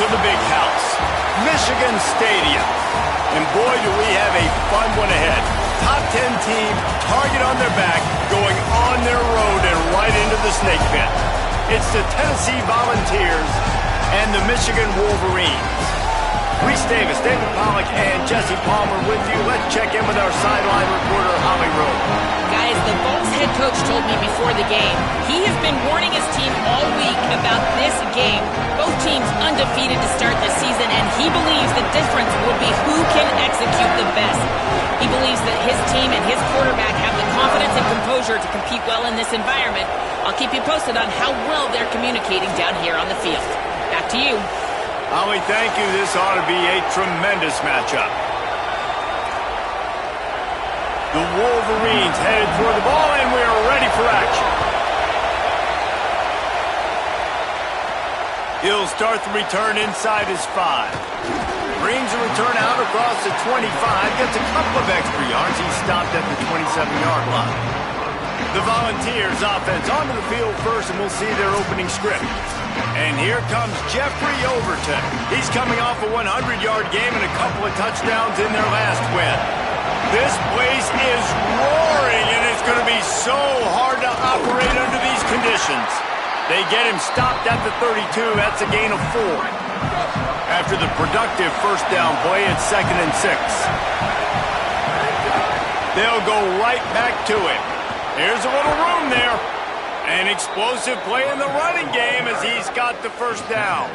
to the big house, Michigan Stadium. And boy, do we have a fun one ahead. Top 10 team, target on their back, going on their road and right into the snake pit. It's the Tennessee Volunteers and the Michigan Wolverines. Reese Davis, David Pollack, and Jesse Palmer with you. Let's check in with our sideline reporter, Holly Rowe. Guys, the Bulls head coach told me before the game he has been warning his team all week about this game. Both teams undefeated to start the season, and he believes the difference will be who can execute the best. He believes that his team and his quarterback have the confidence and composure to compete well in this environment. I'll keep you posted on how well they're communicating down here on the field. Back to you. Holly, thank you. This ought to be a tremendous matchup. The Wolverines headed toward the ball, and we are ready for action. He'll start the return inside his 5. Brings the return out across the 25, gets a couple of extra yards. He stopped at the 27-yard line. The Volunteers offense onto the field first, and we'll see their opening script. And here comes Jeffrey Overton. He's coming off a 100-yard game and a couple of touchdowns in their last win. This place is roaring, and it's going to be so hard to operate under these conditions. They get him stopped at the 32. That's a gain of 4. After the productive first down play, it's 2nd and 6. They'll go right back to him. Here's a little room there. An explosive play in the running game as he's got the first down.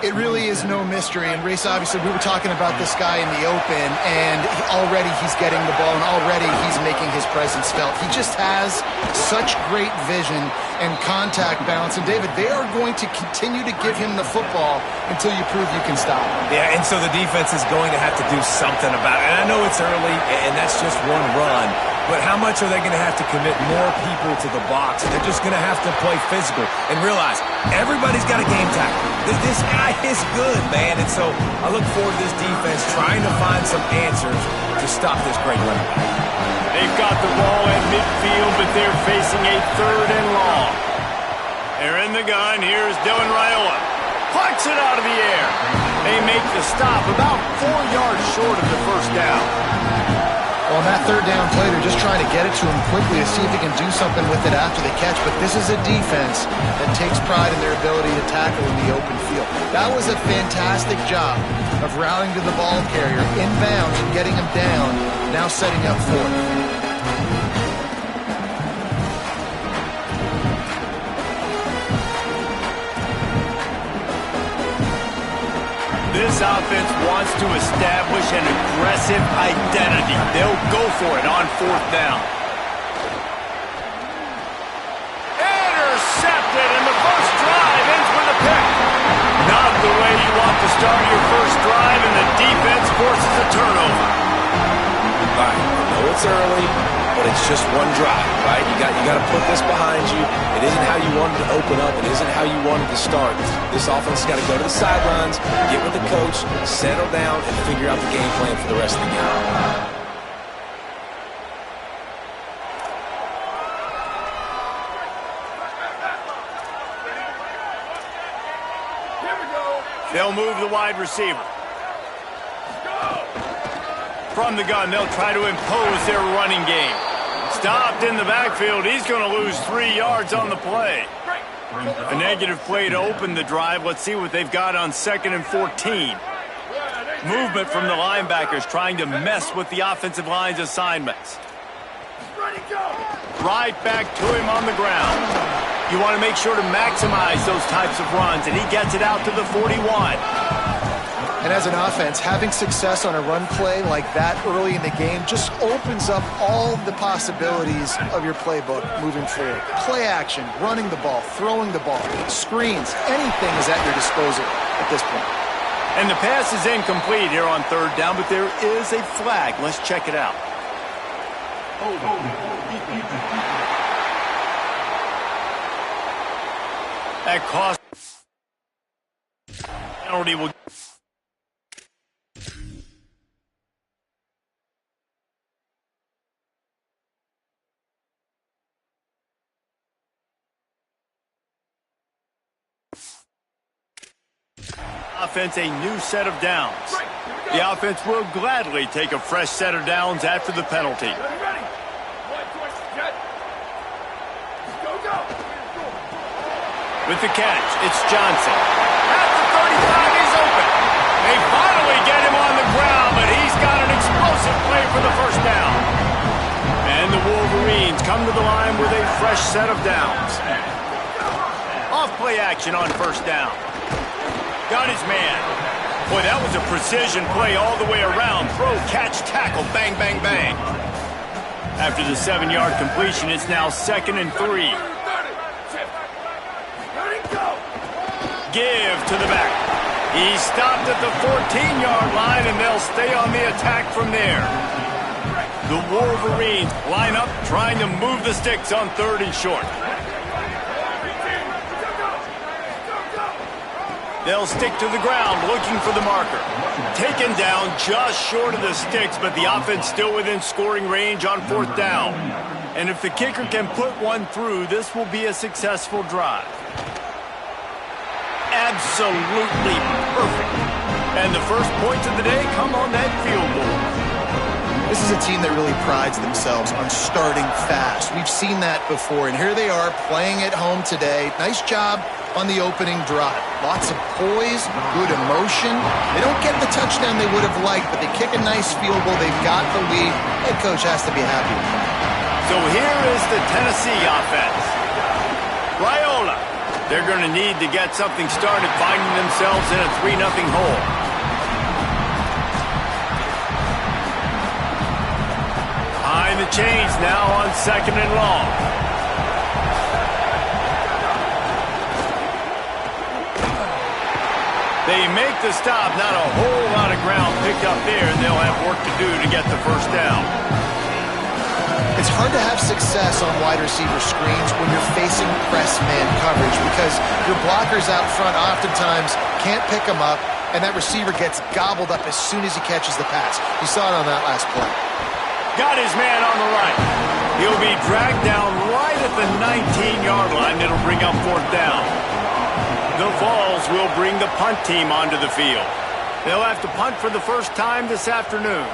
It really is no mystery. And, Race, obviously, we were talking about this guy in the open, and already he's getting the ball, and already he's making his presence felt. He just has such great vision and contact balance. And, David, they are going to continue to give him the football until you prove you can stop him. Yeah, and so the defense is going to have to do something about it. And I know it's early, and that's just one run. But how much are they going to have to commit more people to the box? And they're just going to have to play physical and realize everybody's got a game tackle. This guy is good, man. And so I look forward to this defense trying to find some answers to stop this great running back. They've got the ball at midfield, but they're facing a 3rd and long. They're in the gun. Here's Dylan Raiola. Plucks it out of the air. They make the stop about 4 yards short of the first down. Well, on that 3rd down play, they're just trying to get it to him quickly to see if he can do something with it after the catch. But this is a defense that takes pride in their ability to tackle in the open field. That was a fantastic job of rallying to the ball carrier, inbounds, and getting him down, now setting up for it. This offense wants to establish an aggressive identity. They'll go for it on 4th down. Intercepted, and the first drive ends with a pick. Not the way you want to start your first drive, and the defense forces a turnover. All right, I know it's early, but it's just one drive, right? You got to put this behind you. It isn't how you wanted to open up. It isn't how you wanted to start. This offense has got to go to the sidelines, get with the coach, settle down, and figure out the game plan for the rest of the game. They'll move the wide receiver. From the gun, they'll try to impose their running game. Stopped in the backfield. He's going to lose 3 yards on the play. A negative play to open the drive. Let's see what they've got on 2nd and 14. Movement from the linebackers trying to mess with the offensive line's assignments. Right back to him on the ground. You want to make sure to maximize those types of runs, and he gets it out to the 41. And as an offense, having success on a run play like that early in the game just opens up all the possibilities of your playbook moving forward. Play action, running the ball, throwing the ball, screens, anything is at your disposal at this point. And the pass is incomplete here on 3rd down, but there is a flag. Let's check it out. That cost penalty will. Offense a new set of downs. The offense will gladly take a fresh set of downs after the penalty. With the catch, it's Johnson. At the 35, he's open. They finally get him on the ground, but he's got an explosive play for the first down. And the Wolverines come to the line with a fresh set of downs. Off play action on first down. Got his man. Boy, that was a precision play all the way around. Throw, catch, tackle, bang, bang, bang. After the 7-yard completion, it's now 2nd and 3. Give to the back. He stopped at the 14-yard line, and they'll stay on the attack from there. The Wolverines line up, trying to move the sticks on 3rd and short. They'll stick to the ground, looking for the marker. Taken down just short of the sticks, but the offense still within scoring range on 4th down. And if the kicker can put one through, this will be a successful drive. Absolutely perfect. And the first points of the day come on that field goal. This is a team that really prides themselves on starting fast. We've seen that before, and here they are playing at home today. Nice job on the opening drive. Lots of poise, good emotion. They don't get the touchdown they would have liked, but they kick a nice field goal. They've got the lead. Head coach has to be happy with that. So here is the Tennessee offense. Raiola. They're going to need to get something started, finding themselves in a 3-0 hole. Behind the chains now on 2nd and long. They make the stop. Not a whole lot of ground picked up there, and they'll have work to do to get the first down. It's hard to have success on wide receiver screens when you're facing press man coverage because your blockers out front oftentimes can't pick them up, and that receiver gets gobbled up as soon as he catches the pass. You saw it on that last play. Got his man on the right. He'll be dragged down right at the 19-yard line. It'll bring up 4th down. The Vols will bring the punt team onto the field. They'll have to punt for the first time this afternoon.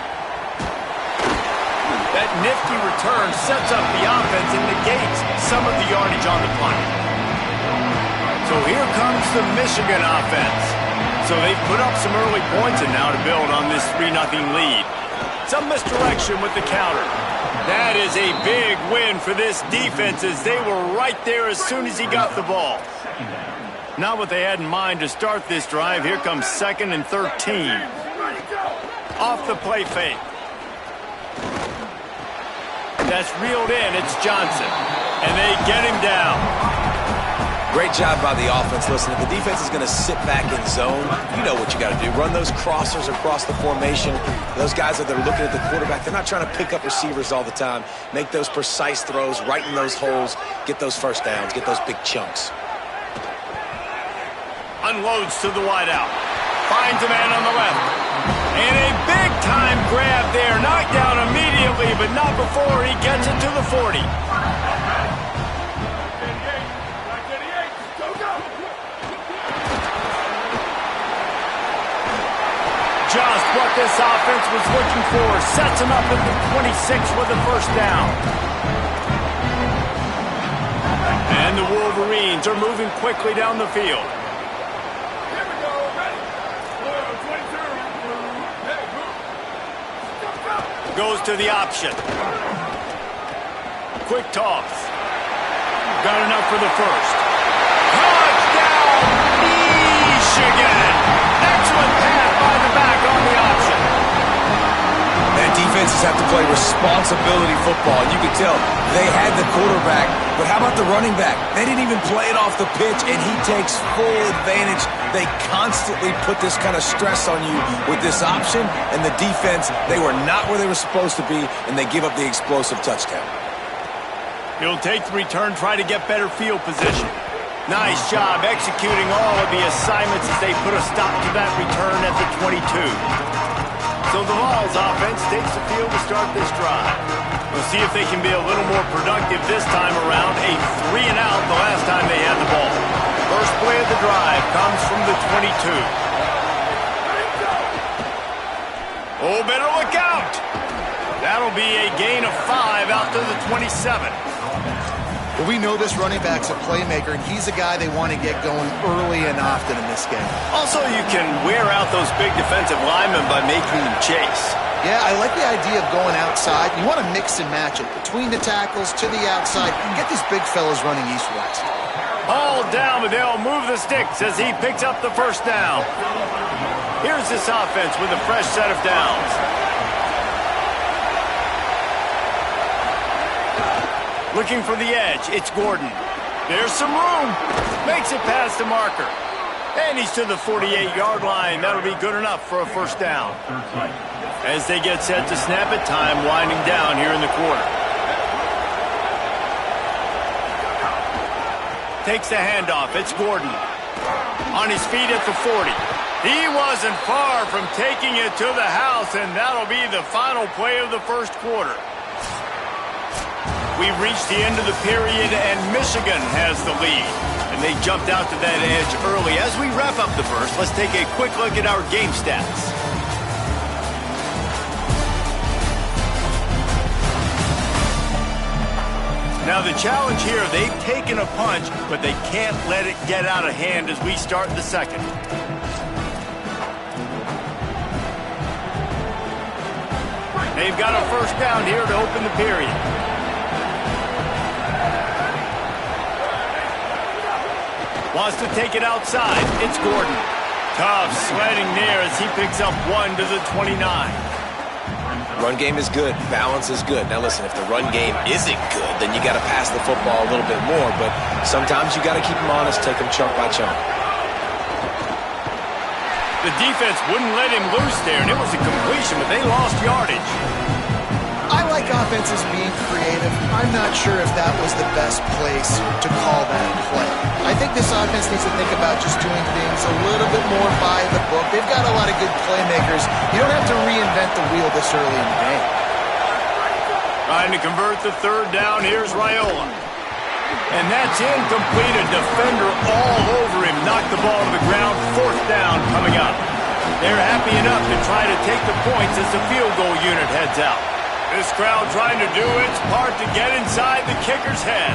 That nifty return sets up the offense and negates some of the yardage on the punt. So here comes the Michigan offense. So they've put up some early points and now to build on this 3-0 lead. Some misdirection with the counter. That is a big win for this defense as they were right there as soon as he got the ball. Not what they had in mind to start this drive. Here comes 2nd and 13. Off the play fake. That's reeled in. It's Johnson. And they get him down. Great job by the offense. Listen, if the defense is going to sit back in zone, you know what you got to do. Run those crossers across the formation. Those guys that are looking at the quarterback, they're not trying to pick up receivers all the time. Make those precise throws, right in those holes, get those first downs, get those big chunks. Unloads to the wideout. Finds a man on the left. And a big-time grab there. Knocked down immediately, but not before he gets it to the 40. Just what this offense was looking for. Sets him up at the 26 with the first down. And the Wolverines are moving quickly down the field. Goes to the option. Quick toss. Got enough for the first. Touchdown, Michigan! Excellent pass by the back on the option. And defenses have to play responsibility football. And you can tell they had the quarterback, but how about the running back? They didn't even play it off the pitch, and he takes full advantage. They constantly put this kind of stress on you with this option, and the defense, they were not where they were supposed to be, and they give up the explosive touchdown. He'll take the return, try to get better field position. Nice job executing all of the assignments as they put a stop to that return at the 22. So the Vols offense takes the field to start this drive. We'll see if they can be a little more productive this time around. A 3-and-out the last time they had the ball. First play of the drive comes from the 22. Oh, better look out. That'll be a gain of 5 out to the 27. Well, we know this running back's a playmaker, and he's a guy they want to get going early and often in this game. Also, you can wear out those big defensive linemen by making them chase. Yeah, I like the idea of going outside. You want to mix and match it between the tackles to the outside and get these big fellas running east-west. All down, but they'll move the sticks as he picks up the first down. Here's this offense with a fresh set of downs. Looking for the edge, it's Gordon. There's some room. Makes it past the marker. And he's to the 48-yard line. That'll be good enough for a first down. As they get set to snap it, time winding down here in the quarter. Takes the handoff. It's Gordon. On his feet at the 40. He wasn't far from taking it to the house, and that'll be the final play of the first quarter. We've reached the end of the period, and Michigan has the lead. And they jumped out to that edge early. As we wrap up the first, let's take a quick look at our game stats. Now the challenge here, they've taken a punch, but they can't let it get out of hand as we start the second. They've got a first down here to open the period. Wants to take it outside. It's Gordon. Tough sledding there as he picks up 1 to the 29. Run game is good. Balance is good. Now listen, if the run game isn't good, then you got to pass the football a little bit more. But sometimes you got to keep them honest, take them chunk by chunk. The defense wouldn't let him loose there, and it was a completion, but they lost yardage. I like offenses being creative. I'm not sure if that was the best place to call that play. I think this offense needs to think about just doing things a little bit more by the book. They've got a lot of good playmakers. You don't have to reinvent the wheel this early in the game. Trying to convert the third down. Here's Raiola. And that's incomplete. A defender all over him. Knocked the ball to the ground. Fourth down coming up. They're happy enough to try to take the points as the field goal unit heads out. This crowd trying to do its part to get inside the kicker's head.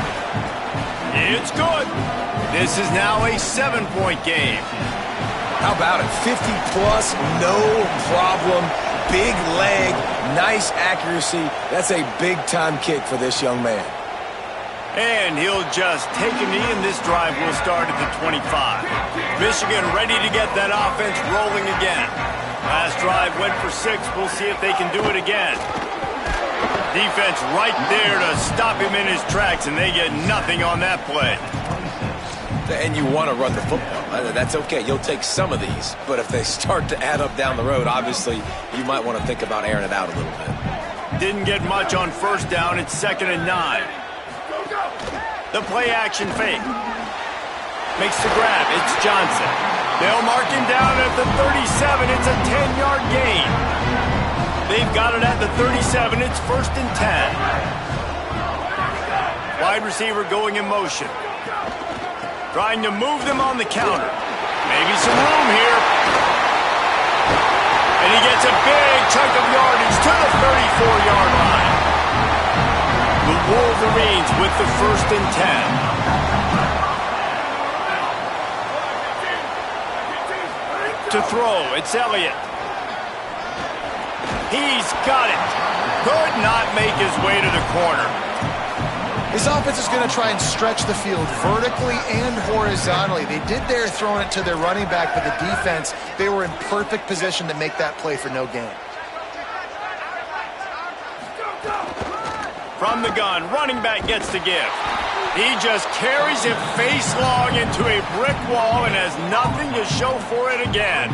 It's good. This is now a 7-point game. How about it? 50-plus, no problem. Big leg, nice accuracy. That's a big-time kick for this young man. And he'll just take a knee, and this drive will start at the 25. Michigan ready to get that offense rolling again. Last drive went for 6. We'll see if they can do it again. Defense right there to stop him in his tracks, and they get nothing on that play. And you want to run the football. That's okay. You'll take some of these. But if they start to add up down the road, obviously, you might want to think about airing it out a little bit. Didn't get much on first down. It's 2nd and 9. The play-action fake. Makes the grab. It's Johnson. They'll mark him down at the 37. It's a 10-yard gain. They've got it at the 37. It's 1st and 10. Wide receiver going in motion. Trying to move them on the counter. Maybe some room here. And he gets a big chunk of yardage to the 34-yard line. The Wolverines with the 1st and 10. To throw, it's Elliott. He's got it. Could not make his way to the corner. This offense is going to try and stretch the field vertically and horizontally. They did there throwing it to their running back, but the defense, they were in perfect position to make that play for no gain. From the gun, running back gets the give. He just carries it face long into a brick wall and has nothing to show for it again.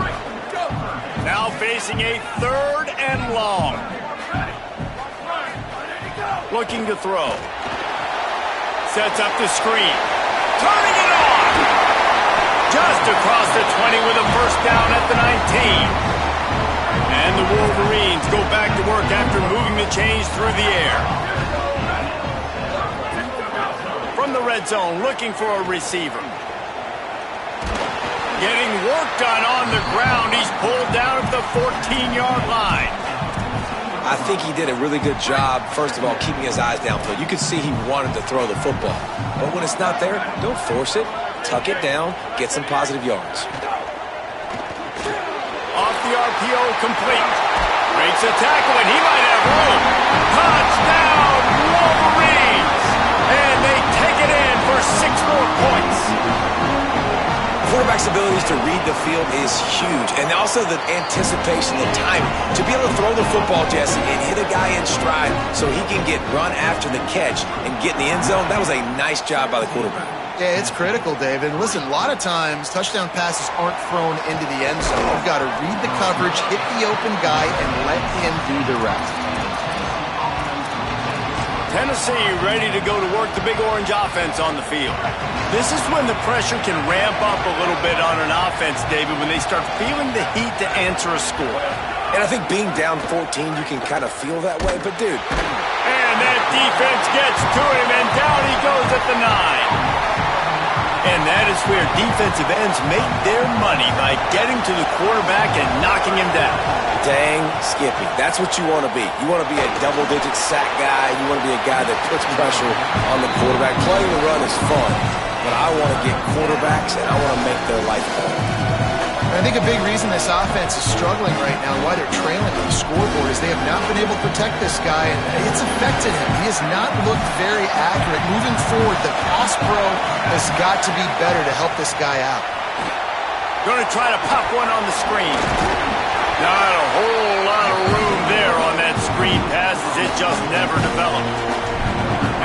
Now facing a 3rd and long. Looking to throw. Sets up the screen. Turning it on! Just across the 20 with a first down at the 19. And the Wolverines go back to work after moving the chains through the air. From the red zone, looking for a receiver. Getting work done on the ground. He's pulled down at the 14-yard line. I think he did a really good job, first of all, keeping his eyes downfield. You could see he wanted to throw the football. But when it's not there, don't force it. Tuck it down, get some positive yards. Off the RPO, complete. Breaks a tackle, and he might have room. Touchdown, Wolverines! And they take it in for 6 more points. Quarterback's abilities to read the field is huge, and also the anticipation, the timing. To be able to throw the football, Jesse, and hit a guy in stride so he can get run after the catch and get in the end zone, that was a nice job by the quarterback. Yeah, it's critical, David. And listen, a lot of times touchdown passes aren't thrown into the end zone. You've got to read the coverage, hit the open guy, and let him do the rest. Tennessee ready to go to work the Big Orange offense on the field. This is when the pressure can ramp up a little bit on an offense, David, when they start feeling the heat to answer a score. And I think being down 14, you can kind of feel that way. But, dude. And that defense gets to him, and down he goes at the 9. And that is where defensive ends make their money, by getting to the quarterback and knocking him down. Dang Skippy. That's what you want to be. You want to be a double-digit sack guy. You want to be a guy that puts pressure on the quarterback. Playing the run is fun, but I want to get quarterbacks, and I want to make their life hard. I think a big reason this offense is struggling right now, why they're trailing on the scoreboard, is they have not been able to protect this guy, and it's affected him. He has not looked very accurate. Moving forward, the pass pro has got to be better to help this guy out. Going to try to pop one on the screen. Not a whole lot of room there on that screen pass, as it just never developed.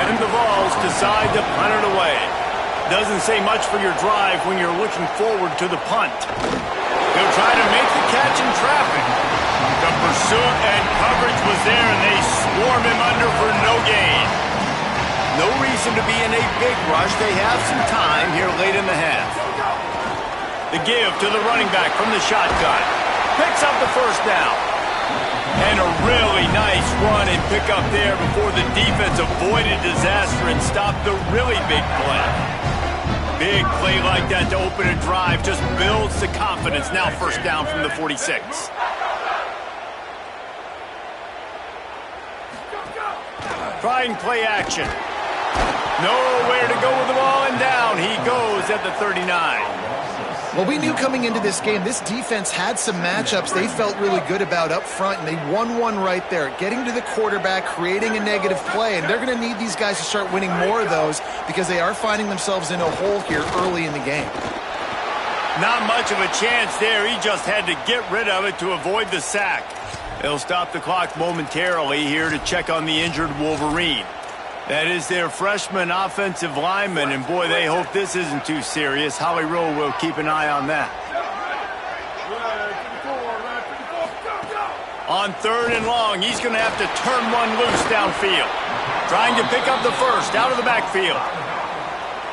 And the Vols decide to punt it away. Doesn't say much for your drive when you're looking forward to the punt. He'll try to make the catch in traffic. The pursuit and coverage was there, and they swarm him under for no gain. No reason to be in a big rush. They have some time here late in the half. The give to the running back from the shotgun. Picks up the first down. And a really nice run and pick up there before the defense avoided disaster and stopped the really big play. Big play like that to open a drive just builds the confidence. Now first down from the 46. Trying play action. Nowhere to go with the ball, and down he goes at the 39. Well, we knew coming into this game, this defense had some matchups they felt really good about up front, and they won one right there, getting to the quarterback, creating a negative play, and they're going to need these guys to start winning more of those because they are finding themselves in a hole here early in the game. Not much of a chance there. He just had to get rid of it to avoid the sack. They'll stop the clock momentarily here to check on the injured Wolverine. That is their freshman offensive lineman, and boy, they hope this isn't too serious. Holly Rowe will keep an eye on that. On 3rd and long, he's going to have to turn one loose downfield. Trying to pick up the first out of the backfield.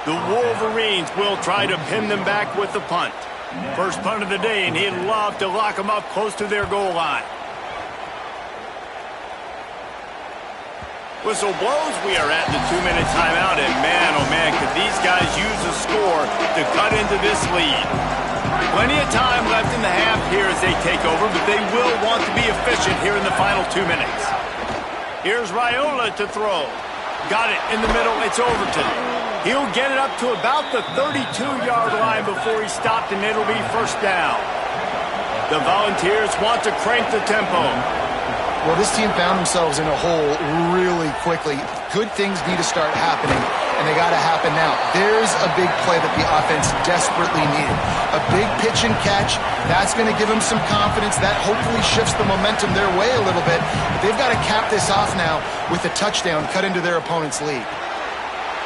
The Wolverines will try to pin them back with the punt. First punt of the day, and he'd love to lock them up close to their goal line. Whistle blows. We are at the 2-minute timeout, and man, oh man, could these guys use a score to cut into this lead. Plenty of time left in the half here as they take over, but they will want to be efficient here in the final 2 minutes. Here's Raiola to throw. Got it in the middle. It's Overton. He'll get it up to about the 32-yard line before he's stopped, and it'll be first down. The Volunteers want to crank the tempo. Well, this team found themselves in a hole really quickly. Good things need to start happening, and they got to happen now. There's a big play that the offense desperately needed. A big pitch and catch. That's going to give them some confidence. That hopefully shifts the momentum their way a little bit. But they've got to cap this off now with a touchdown cut into their opponent's lead.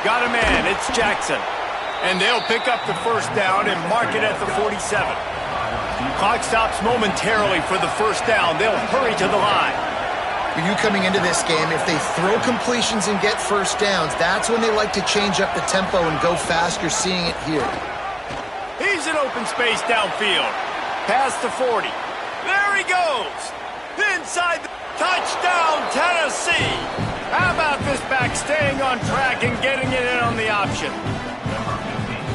Got a man. It's Jackson. And they'll pick up the first down and mark it at the 47. Clock stops momentarily for the first down. They'll hurry to the line. For you coming into this game, if they throw completions and get first downs, that's when they like to change up the tempo and go fast. You're seeing it here. He's in open space downfield. Past the 40. There he goes. Inside the touchdown, Tennessee. How about this back staying on track and getting it in on the option?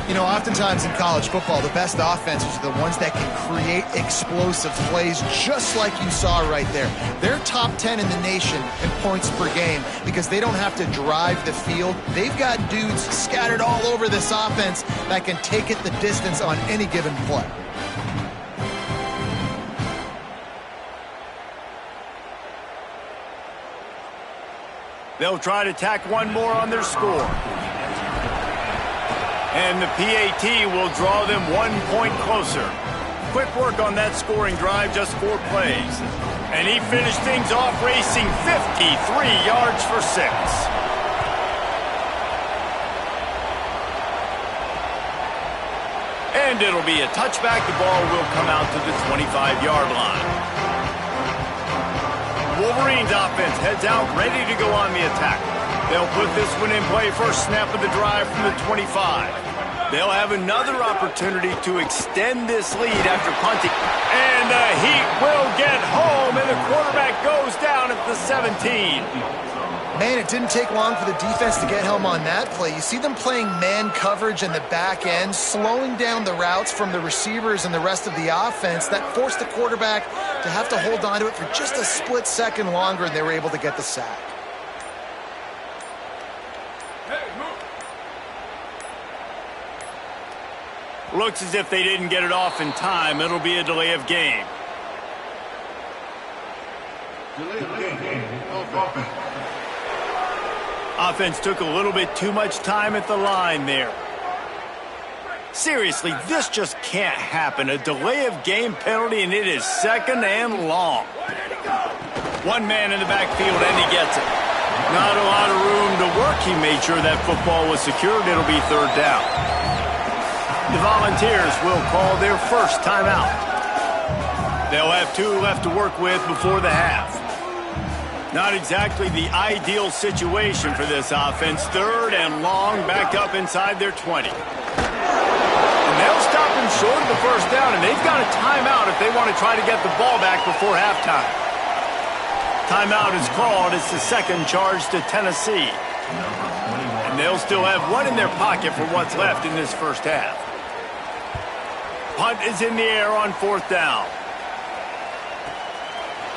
You know, oftentimes in college football, the best offenses are the ones that can create explosive plays just like you saw right there. They're top 10 in the nation in points per game because they don't have to drive the field. They've got dudes scattered all over this offense that can take it the distance on any given play. They'll try to tack one more on their score. And the PAT will draw them 1 point closer. Quick work on that scoring drive, just 4 plays. And he finished things off racing 53 yards for 6. And it'll be a touchback. The ball will come out to the 25-yard line. Wolverines offense heads out, ready to go on the attack. They'll put this one in play first snap of the drive from the 25. They'll have another opportunity to extend this lead after punting. And the Heat will get home, and the quarterback goes down at the 17. Man, it didn't take long for the defense to get home on that play. You see them playing man coverage in the back end, slowing down the routes from the receivers and the rest of the offense. That forced the quarterback to have to hold on to it for just a split second longer, and they were able to get the sack. Looks as if they didn't get it off in time. It'll be a delay of game. Offense took a little bit too much time at the line there. Seriously, this just can't happen. A delay of game penalty, and it is second and long. One man in the backfield, and he gets it. Not a lot of room to work. He made sure that football was secured. It'll be third down. The Volunteers will call their first timeout. They'll have 2 left to work with before the half. Not exactly the ideal situation for this offense. Third and long, back up inside their 20. And they'll stop him short of the first down, and they've got a timeout if they want to try to get the ball back before halftime. Timeout is called. It's the second charge to Tennessee. And they'll still have 1 in their pocket for what's left in this first half. Punt is in the air on 4th down.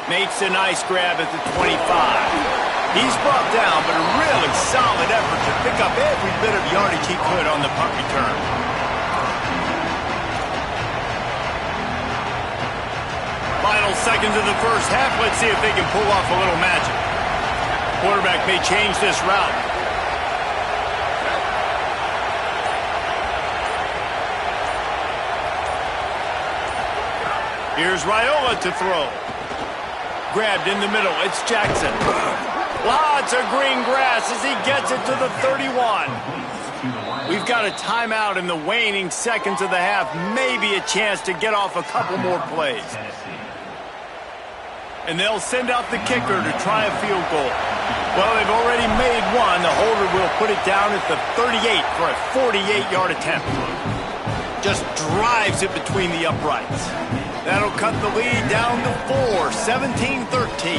Makes a nice grab at the 25. He's brought down, but a really solid effort to pick up every bit of yardage he could on the punt return. Final seconds of the first half. Let's see if they can pull off a little magic. Quarterback may change this route. Here's Raiola to throw. Grabbed in the middle. It's Jackson. Lots of green grass as he gets it to the 31. We've got a timeout in the waning seconds of the half. Maybe a chance to get off a couple more plays. And they'll send out the kicker to try a field goal. Well, they've already made one. The holder will put it down at the 38 for a 48-yard attempt. Just drives it between the uprights. That'll cut the lead down to 4, 17-13.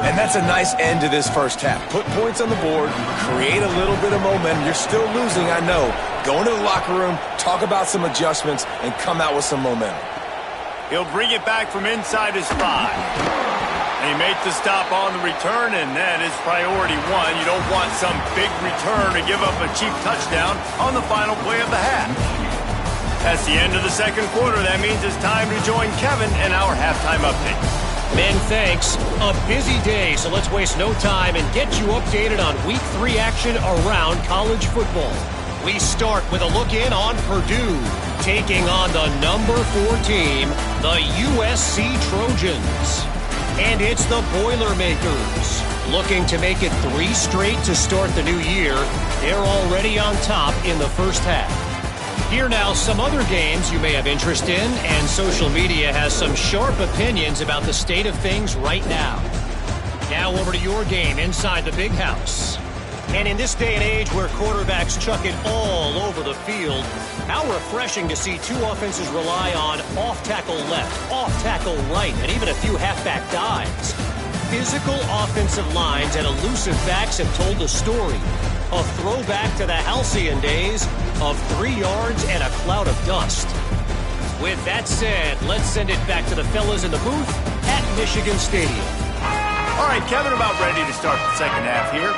And that's a nice end to this first half. Put points on the board, create a little bit of momentum. You're still losing, I know. Go into the locker room, talk about some adjustments, and come out with some momentum. He'll bring it back from inside his 5. He made the stop on the return, and that is priority 1. You don't want some big return to give up a cheap touchdown on the final play of the half. That's the end of the second quarter. That means it's time to join Kevin in our halftime update. Men, thanks. A busy day, so let's waste no time and get you updated on Week 3 action around college football. We start with a look in on Purdue, taking on the number 4 team, the USC Trojans. And it's the Boilermakers, looking to make it 3 straight to start the new year. They're already on top in the first half. Here now, some other games you may have interest in, and social media has some sharp opinions about the state of things right now. Now over to your game inside the Big House. And in this day and age where quarterbacks chuck it all over the field, how refreshing to see 2 offenses rely on off-tackle left, off-tackle right, and even a few halfback dives. Physical offensive lines and elusive backs have told the story. A throwback to the halcyon days of 3 yards and a cloud of dust. With that said, let's send it back to the fellas in the booth at Michigan Stadium. All right, Kevin, about ready to start the second half here.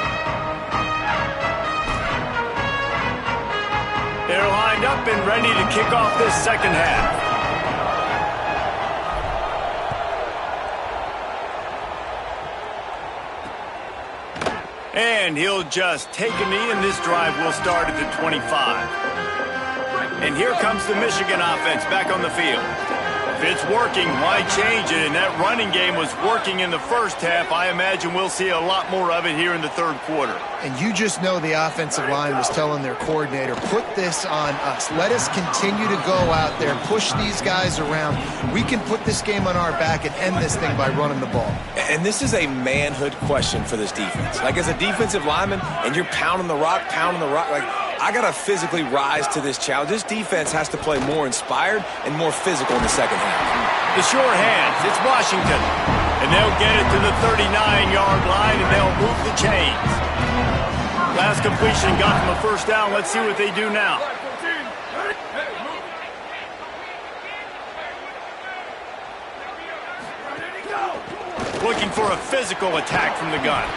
They're lined up and ready to kick off this second half. And he'll just take a knee, and this drive will start at the 25. And here comes the Michigan offense back on the field. If it's working, why change it? And that running game was working in the first half. I imagine we'll see a lot more of it here in the third quarter. And you just know the offensive line was telling their coordinator, put this on us. Let us continue to go out there, push these guys around. We can put this game on our back and end this thing by running the ball. And this is a manhood question for this defense. Like, as a defensive lineman, and you're pounding the rock, like, I got to physically rise to this challenge. This defense has to play more inspired and more physical in the second half. The sure hands, it's Washington. And they'll get it to the 39-yard line, and they'll move the chains. Last completion got them a first down. Let's see what they do now. Looking for a physical attack from the gun.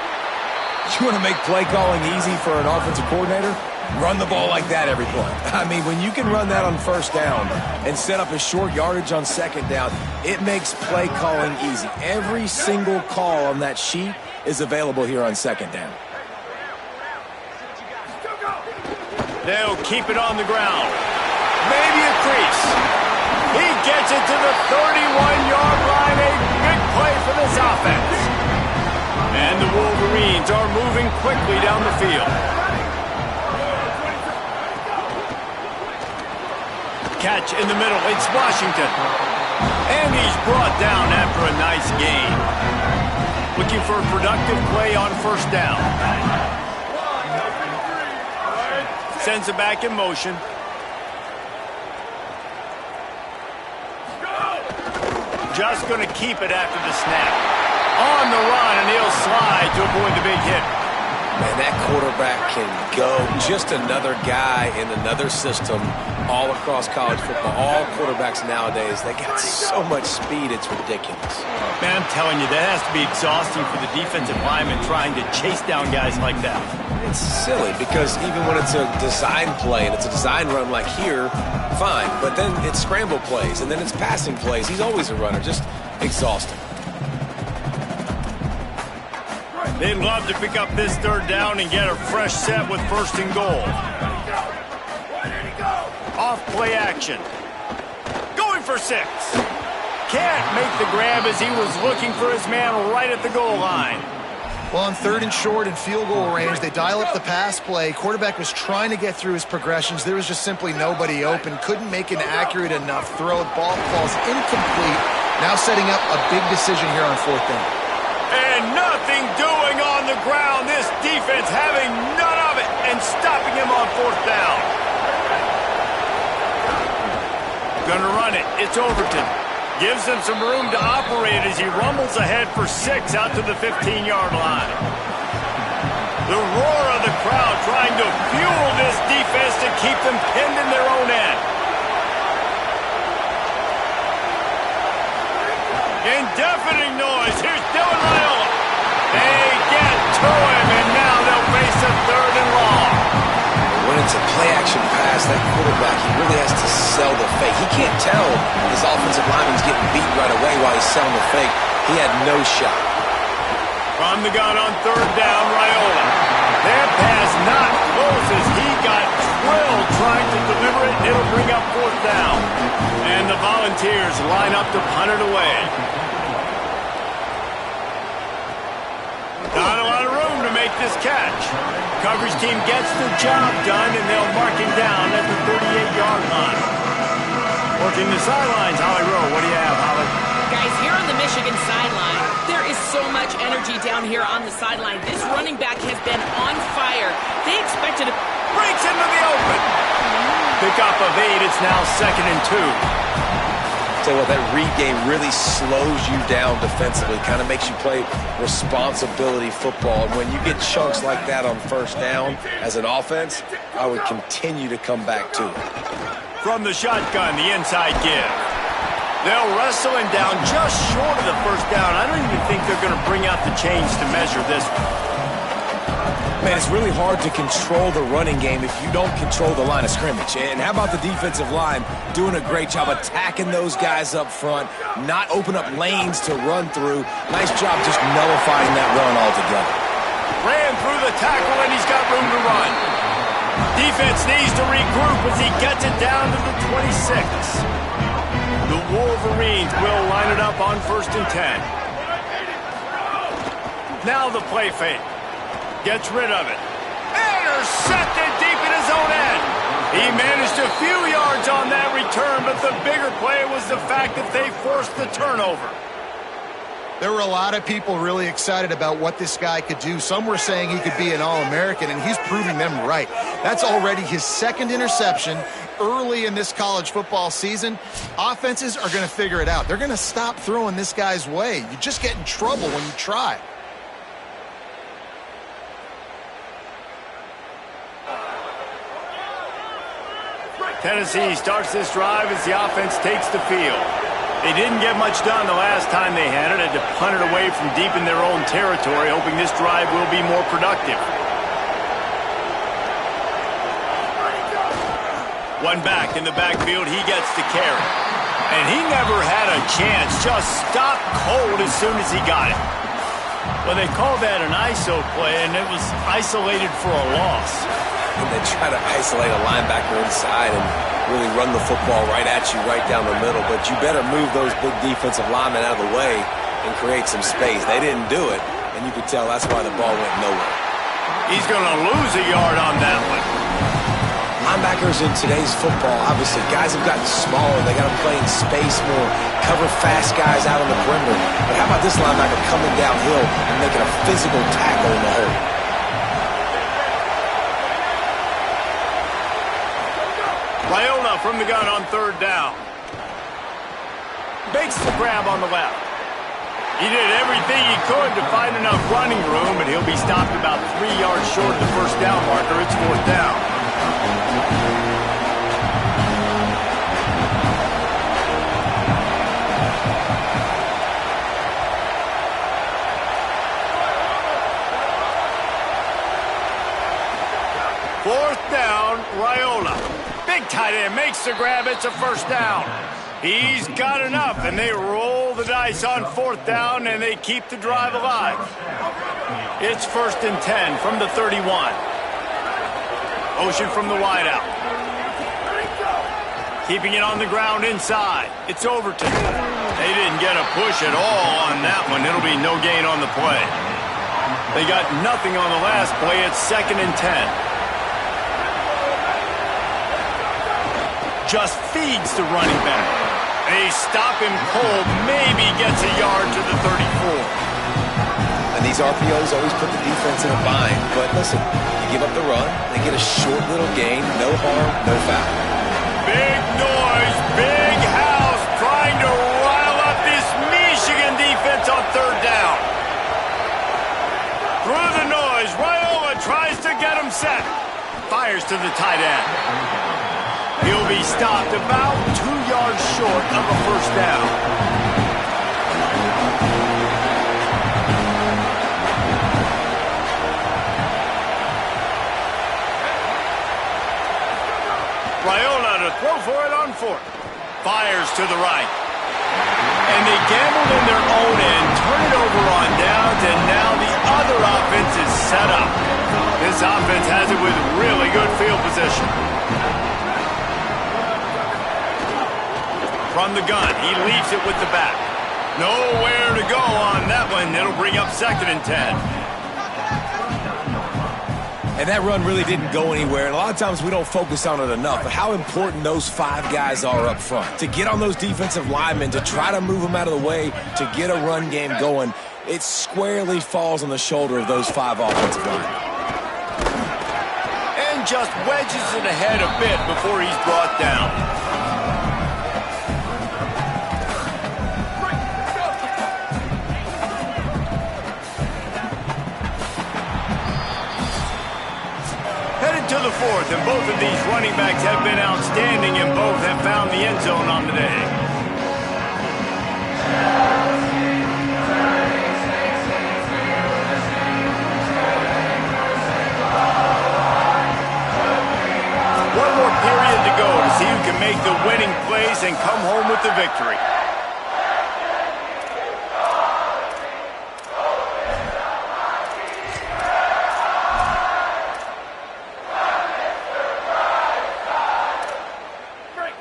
You want to make play calling easy for an offensive coordinator? Run the ball like that every play. I mean, when you can run that on first down and set up a short yardage on second down, it makes play calling easy. Every single call on that sheet is available here on second down. They'll keep it on the ground. Maybe a crease. He gets it to the 31-yard line. A big play for this offense. And the Wolverines are moving quickly down the field. Catch in the middle. It's Washington. And he's brought down after a nice gain. Looking for a productive play on first down. Sends it back in motion. Just going to keep it after the snap. On the run, and he'll slide to avoid the big hit. Man, that quarterback can go. Just another guy in another system all across college football. All quarterbacks nowadays, they got so much speed, it's ridiculous. Man, I'm telling you, that has to be exhausting for the defensive lineman trying to chase down guys like that. It's silly because even when it's a design play and it's a design run like here, fine. But then it's scramble plays and then it's passing plays. He's always a runner. Just exhausting. They'd love to pick up this third down and get a fresh set with first and goal. Off play action. Going for 6. Can't make the grab as he was looking for his man right at the goal line. Well, on third and short and field goal range, they dial up the pass play. Quarterback was trying to get through his progressions. There was just simply nobody open. Couldn't make an accurate enough throw. The ball falls incomplete. Now setting up a big decision here on fourth down. And nothing doing on the ground. This defense having none of it and stopping him on fourth down. Gonna run it. It's Overton. Gives him some room to operate as he rumbles ahead for 6 out to the 15-yard line. The roar of the crowd trying to fuel this defense to keep them pinned in their own end. Indefinite noise. Here's Dylan Raiola. They get to him, and now they'll face a third and long. When it's a play-action pass, that quarterback, he really has to sell the fake. He can't tell his offensive lineman's getting beat right away while he's selling the fake. He had no shot. From the gun on third down, Raiola. That pass not close as he got drilled trying to deliver it. It'll bring up fourth down. And the Volunteers line up to punt it away. Not a lot of room to make this catch. Coverage team gets the job done, and they'll mark him down at the 38-yard line. Working the sidelines, Holly Rowe. What do you have, Holly? Guys, here on the Michigan sideline, there is so much energy down here on the sideline. This running back has been on fire. They expected it. Breaks into the open. Pick up of 8. It's now 2nd and 2. Tell you what, that read game really slows you down defensively, kind of makes you play responsibility football. And when you get chunks like that on first down as an offense, I would continue to come back to it. From the shotgun, the inside give. They'll wrestle him down just short of the first down. I don't even think they're going to bring out the chains to measure this one. Man, it's really hard to control the running game if you don't control the line of scrimmage. And how about the defensive line doing a great job attacking those guys up front, not open up lanes to run through. Nice job just nullifying that run altogether. Ran through the tackle, and he's got room to run. Defense needs to regroup as he gets it down to the 26. The Wolverines will line it up on 1st and 10. Now the play fake. Gets rid of it. Intercepted deep in his own end. He managed a few yards on that return, but the bigger play was the fact that they forced the turnover. There were a lot of people really excited about what this guy could do. Some were saying he could be an All-American, and he's proving them right. That's already his 2nd interception early in this college football season. Offenses are going to figure it out. They're going to stop throwing this guy's way. You just get in trouble when you try. Tennessee starts this drive as the offense takes the field. They didn't get much done the last time they had it. Had to punt it away from deep in their own territory, hoping this drive will be more productive. One back in the backfield, he gets the carry. And he never had a chance, just stopped cold as soon as he got it. Well, they called that an ISO play, and it was isolated for a loss. And they try to isolate a linebacker inside and really run the football right at you, right down the middle. But you better move those big defensive linemen out of the way and create some space. They didn't do it, and you could tell that's why the ball went nowhere. He's going to lose a yard on that one. Linebackers in today's football, obviously, guys have gotten smaller. They got to play in space more, cover fast guys out on the perimeter. But how about this linebacker coming downhill and making a physical tackle in the hole? Raiola from the gun on 3rd down. Makes the grab on the left. He did everything he could to find enough running room, but he'll be stopped about 3 yards short of the first down marker. It's 4th down. Fourth down, Raiola. Big tight end makes the grab. It's a first down. He's got enough, and they roll the dice on 4th down, and they keep the drive alive. It's 1st and 10 from the 31. Motion from the wideout. Keeping it on the ground inside. It's Overton. They didn't get a push at all on that one. It'll be no gain on the play. They got nothing on the last play. It's 2nd and 10. Just feeds the running back. They stop him cold, maybe gets a yard to the 34. And these RPOs always put the defense in a bind. But listen, you give up the run, they get a short little gain, no harm, no foul. Big noise, big house, trying to rile up this Michigan defense on 3rd down. Through the noise, Raiola tries to get him set. Fires to the tight end. He'll be stopped about 2 yards short of a first down. Raiola to throw for it on 4th. Fires to the right. And they gambled in their own end, turn it over on downs, and now the other offense is set up. This offense has it with really good field position. From the gun, he leaves it with the back. Nowhere to go on that one. It'll bring up 2nd and 10. And that run really didn't go anywhere. And a lot of times we don't focus on it enough. But how important those 5 guys are up front. To get on those defensive linemen, to try to move them out of the way, to get a run game going, it squarely falls on the shoulder of those 5 offensive linemen. And just wedges it ahead a bit before he's brought down. fourth, and both of these running backs have been outstanding, and both have found the end zone on the day. One more period to go to see who can make the winning plays and come home with the victory.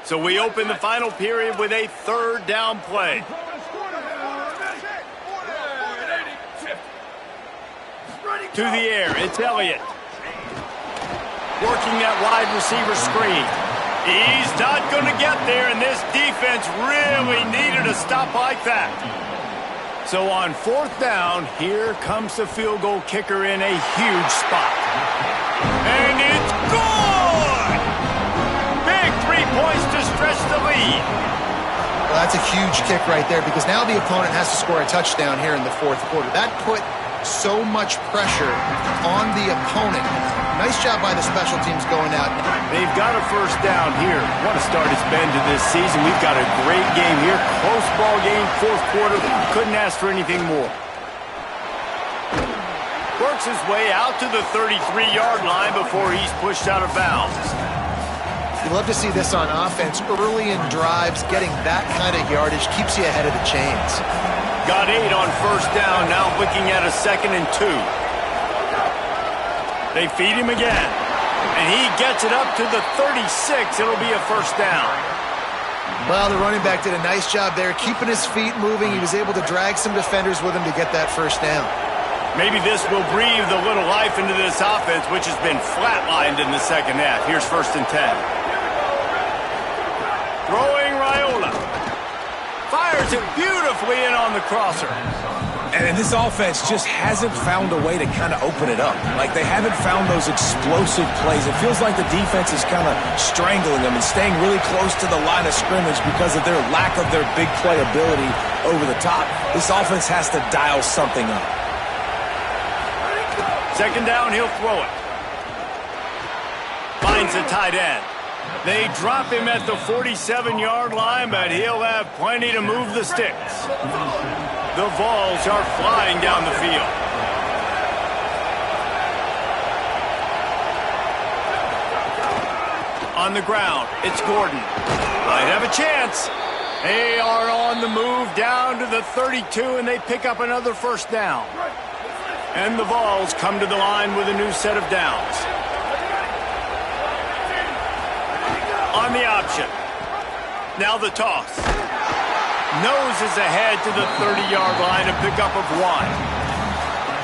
So we open the final period with a third down play. To the air, it's Elliott. Working that wide receiver screen. He's not going to get there, and this defense really needed a stop like that. So on fourth down, here comes the field goal kicker in a huge spot. And it's good! Big 3 points to stretch the lead. Well, that's a huge kick right there because now the opponent has to score a touchdown here in the fourth quarter. That put so much pressure on the opponent. Nice job by the special teams going out. They've got a first down here. What a start it's been to this season. We've got a great game here. Close ball game, fourth quarter. Couldn't ask for anything more. Works his way out to the 33-yard line before he's pushed out of bounds. You love to see this on offense. Early in drives, getting that kind of yardage keeps you ahead of the chains. Got 8 on first down, now looking at a 2nd and 2. They feed him again, and he gets it up to the 36. It'll be a first down. Well, the running back did a nice job there, keeping his feet moving. He was able to drag some defenders with him to get that first down. Maybe this will breathe a little life into this offense, which has been flatlined in the second half. Here's 1st and 10. Throwing Raiola. Fires it beautifully in on the crosser. And this offense just hasn't found a way to kind of open it up. Like, they haven't found those explosive plays. It feels like the defense is kind of strangling them and staying really close to the line of scrimmage because of their lack of their big play ability over the top. This offense has to dial something up. 2nd down, he'll throw it. Finds a tight end. They drop him at the 47-yard line, but he'll have plenty to move the sticks. The Vols are flying down the field. On the ground, it's Gordon. Might have a chance. They are on the move down to the 32, and they pick up another first down. And the Vols come to the line with a new set of downs. On the option. Now the toss. Noses ahead to the 30-yard line, a pickup of 1.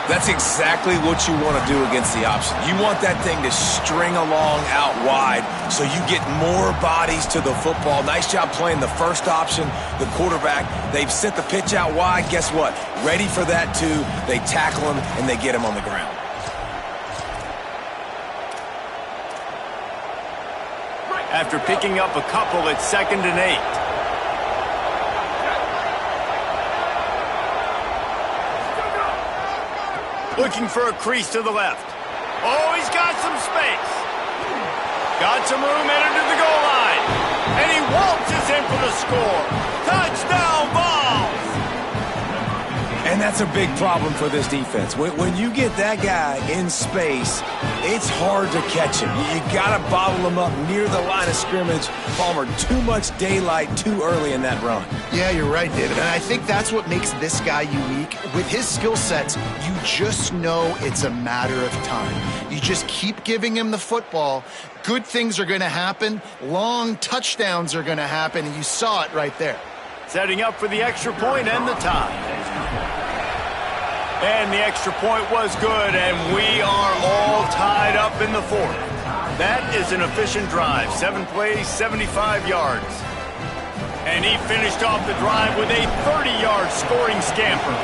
That's exactly what you want to do against the option. You want that thing to string along out wide so you get more bodies to the football. Nice job playing the first option, the quarterback. They've set the pitch out wide. Guess what? Ready for that too. They tackle him and they get him on the ground. After picking up a couple, it's 2nd and 8. Looking for a crease to the left. Oh, he's got some space. Got some room headed to the goal line. And he waltzes in for the score. Touchdown, Vols! And that's a big problem for this defense. When you get that guy in space, it's hard to catch him. You got to bottle him up near the line of scrimmage. Palmer, too much daylight too early in that run. Yeah, you're right, David. And I think that's what makes this guy unique. With his skill sets, you just know it's a matter of time. You just keep giving him the football. Good things are going to happen. Long touchdowns are going to happen. And you saw it right there. Setting up for the extra point and the tie. And the extra point was good, and we are all tied up in the fourth. That is an efficient drive. 7 plays, 75 yards. And he finished off the drive with a 30-yard scoring scamper.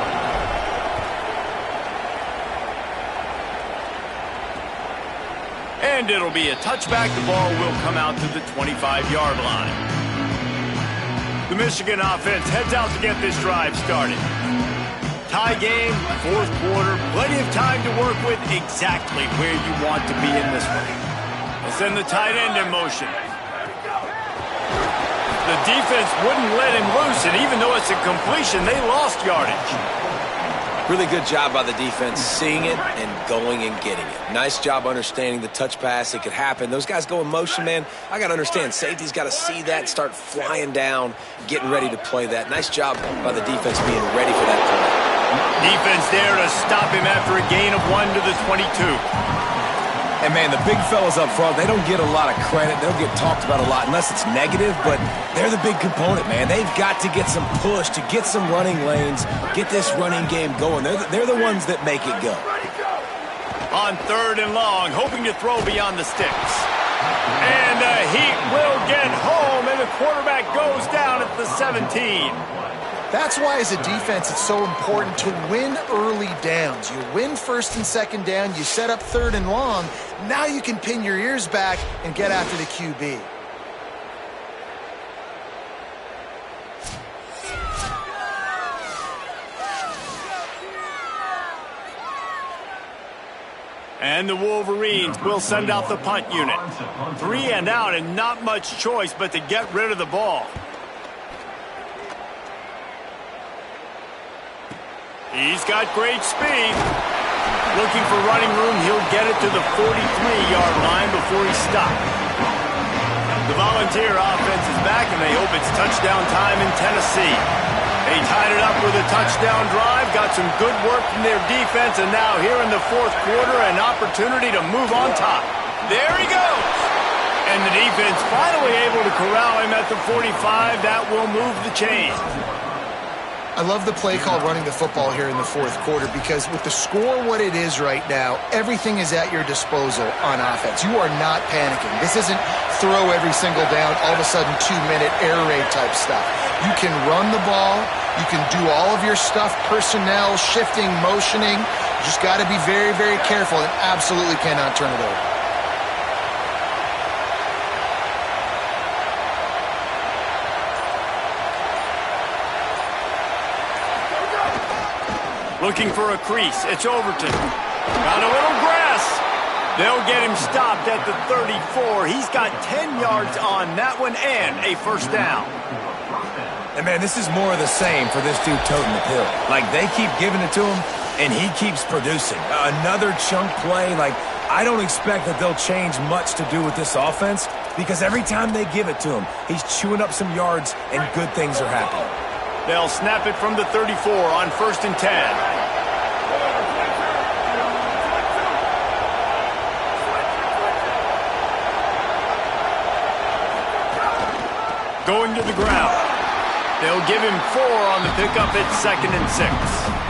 And it'll be a touchback. The ball will come out to the 25-yard line. The Michigan offense heads out to get this drive started. Tie game, fourth quarter, plenty of time to work with, exactly where you want to be in this one. As send the tight end in motion. The defense wouldn't let him loose, and even though it's a completion, they lost yardage. Really good job by the defense seeing it and going and getting it. Nice job understanding the touch pass. It could happen. Those guys go in motion, man. I got to understand. Safety's got to see that and start flying down, getting ready to play that. Nice job by the defense being ready for that play. Defense there to stop him after a gain of 1 to the 22. And, man, the big fellas up front, they don't get a lot of credit. They'll get talked about a lot unless it's negative, but they're the big component, man. They've got to get some push, to get some running lanes, get this running game going. They're the ones that make it go. On 3rd and long, hoping to throw beyond the sticks. And he will get home, and the quarterback goes down at the 17. That's why, as a defense, it's so important to win early downs. You win 1st and 2nd down, you set up 3rd and long. Now you can pin your ears back and get after the QB. And the Wolverines will send out the punt unit. 3 and out, and not much choice but to get rid of the ball. He's got great speed. Looking for running room, he'll get it to the 43-yard line before he stopped. The Volunteer offense is back, and they hope it's touchdown time in Tennessee. They tied it up with a touchdown drive, got some good work from their defense, and now here in the 4th quarter, an opportunity to move on top. There he goes! And the defense finally able to corral him at the 45. That will move the chains. I love the play call running the football here in the 4th quarter because with the score what it is right now, everything is at your disposal on offense. You are not panicking. This isn't throw every single down, all of a sudden 2-minute air raid type stuff. You can run the ball. You can do all of your stuff, personnel, shifting, motioning. You just got to be very, very careful and absolutely cannot turn it over. Looking for a crease. It's Overton. Got a little grass. They'll get him stopped at the 34. He's got 10 yards on that one and a 1st down. And, man, this is more of the same for this dude toting the pill. Like, they keep giving it to him, and he keeps producing. Another chunk play. Like, I don't expect that they'll change much to do with this offense because every time they give it to him, he's chewing up some yards and good things are happening. They'll snap it from the 34 on 1st and 10. Going to the ground. They'll give him 4 on the pickup at 2nd and 6.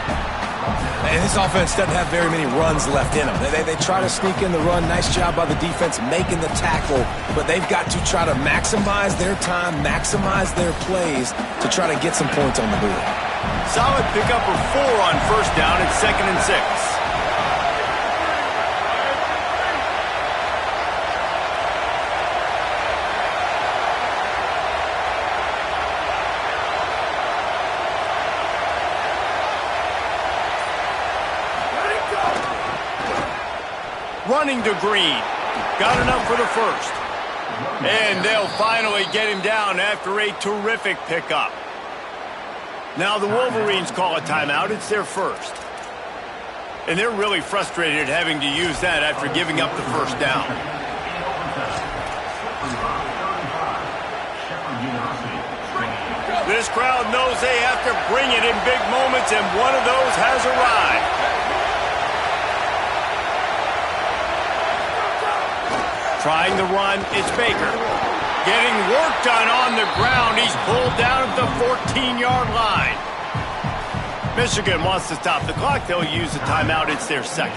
And this offense doesn't have very many runs left in them. They try to sneak in the run. Nice job by the defense making the tackle. But they've got to try to maximize their time, maximize their plays to try to get some points on the board. Solid pickup of 4 on 1st down at 2nd and 6. Running to Green. Got enough for the 1st. And they'll finally get him down after a terrific pickup. Now the Wolverines call a timeout. It's their 1st. And they're really frustrated having to use that after giving up the 1st down. This crowd knows they have to bring it in big moments, and one of those has arrived. Trying the run, it's Baker. Getting work done on the ground. He's pulled down at the 14-yard line. Michigan wants to stop the clock. They'll use a timeout. It's their 2nd.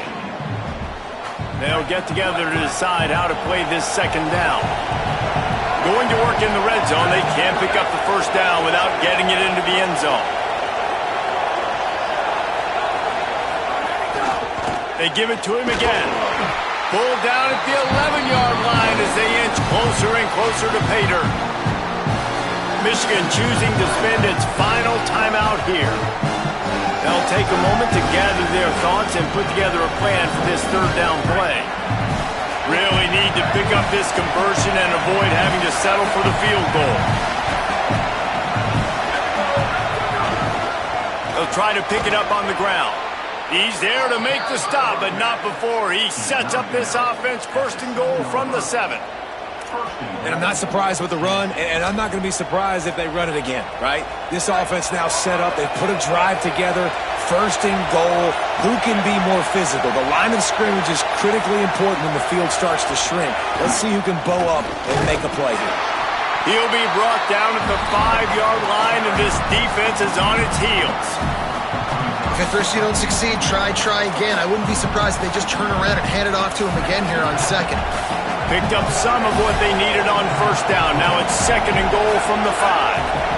They'll get together to decide how to play this 2nd down. Going to work in the red zone. They can't pick up the 1st down without getting it into the end zone. They give it to him again. Pulled down at the 11-yard line as they inch closer and closer to pay dirt. Michigan choosing to spend its final timeout here. They'll take a moment to gather their thoughts and put together a plan for this 3rd down play. Really need to pick up this conversion and avoid having to settle for the field goal. They'll try to pick it up on the ground. He's there to make the stop, but not before he sets up this offense. First and goal from the 7. And I'm not surprised with the run, and I'm not going to be surprised if they run it again, right? This offense now set up. They've put a drive together. First and goal. Who can be more physical? The line of scrimmage is critically important when the field starts to shrink. Let's see who can bow up and make a play here. He'll be brought down at the 5-yard line, and this defense is on its heels. If at first you don't succeed, try again. I wouldn't be surprised if they just turn around and hand it off to him again here on second. Picked up some of what they needed on first down. Now it's second and goal from the 5.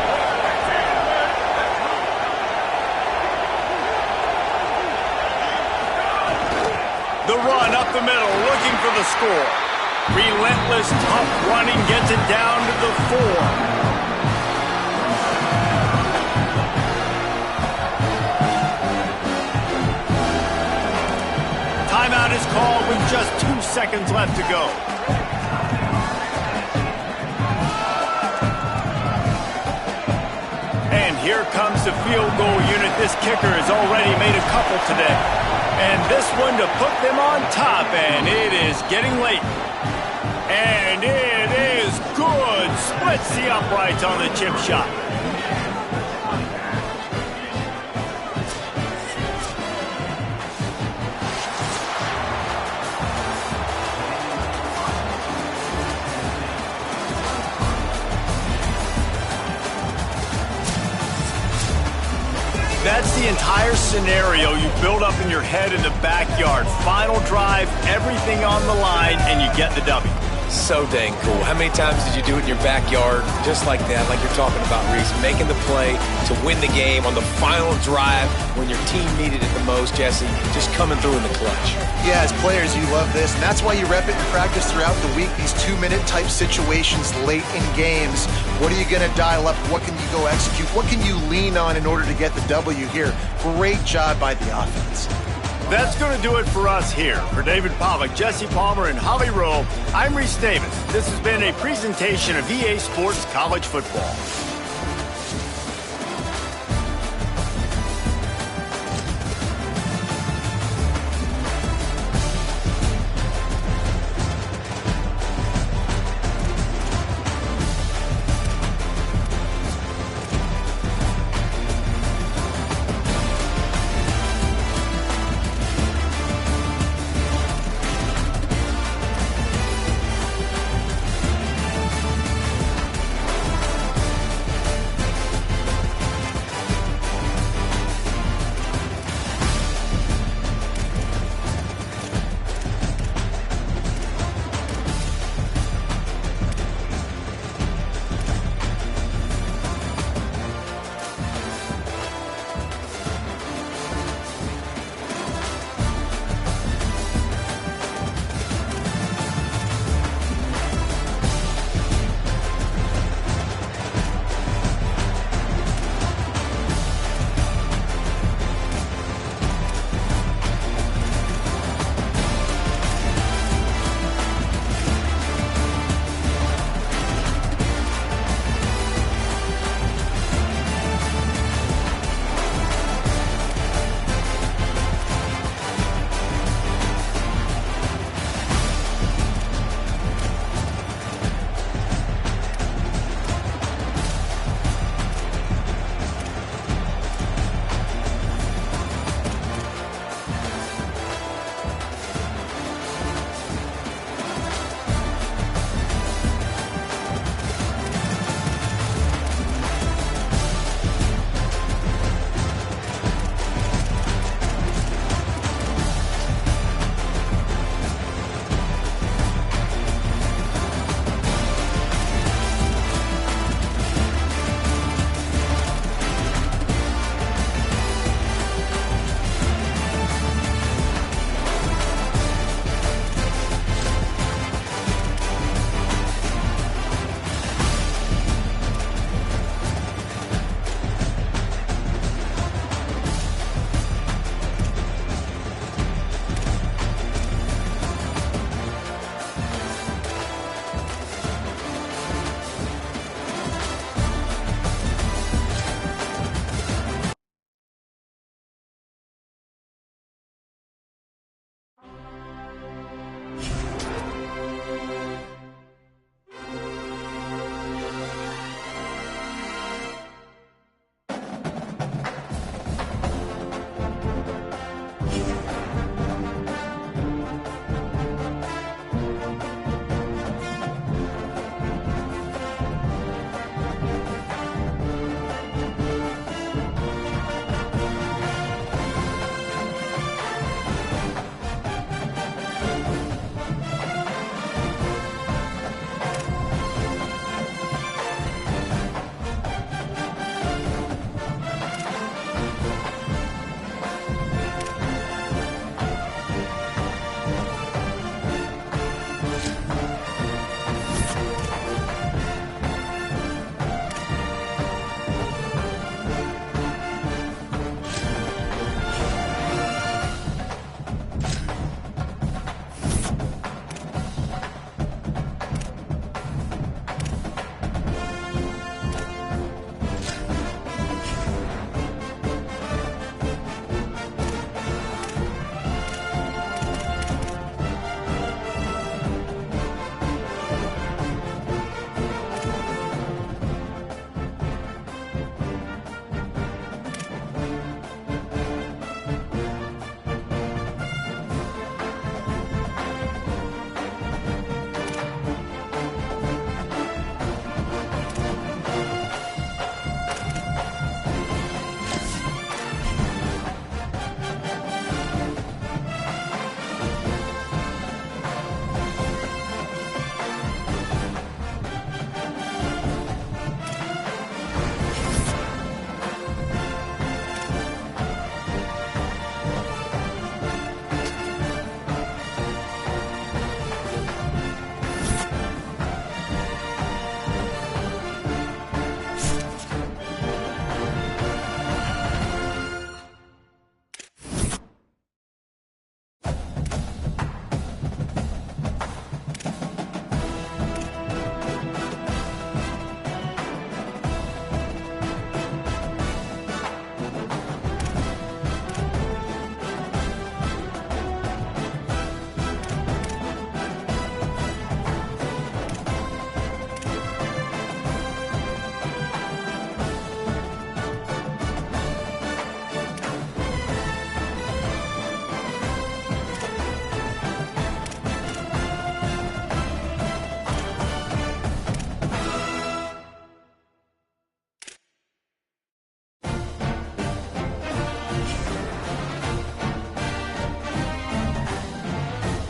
The run up the middle, looking for the score. Relentless, tough running gets it down to the 4. Timeout is called with just 2 seconds left to go. And here comes the field goal unit. This kicker has already made a couple today. And this one to put them on top, and it is getting late. And it is good. Splits the uprights on the chip shot. That's the entire scenario you build up in your head in the backyard. Final drive, everything on the line, and you get the W. So dang cool. How many times did you do it in your backyard just like that, like you're talking about, Reese, making the play to win the game on the final drive when your team needed it the most, Jesse, just coming through in the clutch. Yeah, as players, you love this, and that's why you rep it in practice throughout the week, these 2-minute type situations late in games. What are you going to dial up? What can you go execute? What can you lean on in order to get the W here? Great job by the offense. That's going to do it for us here. For David Pollack, Jesse Palmer, and Holly Rowe, I'm Reese Davis. This has been a presentation of EA Sports College Football.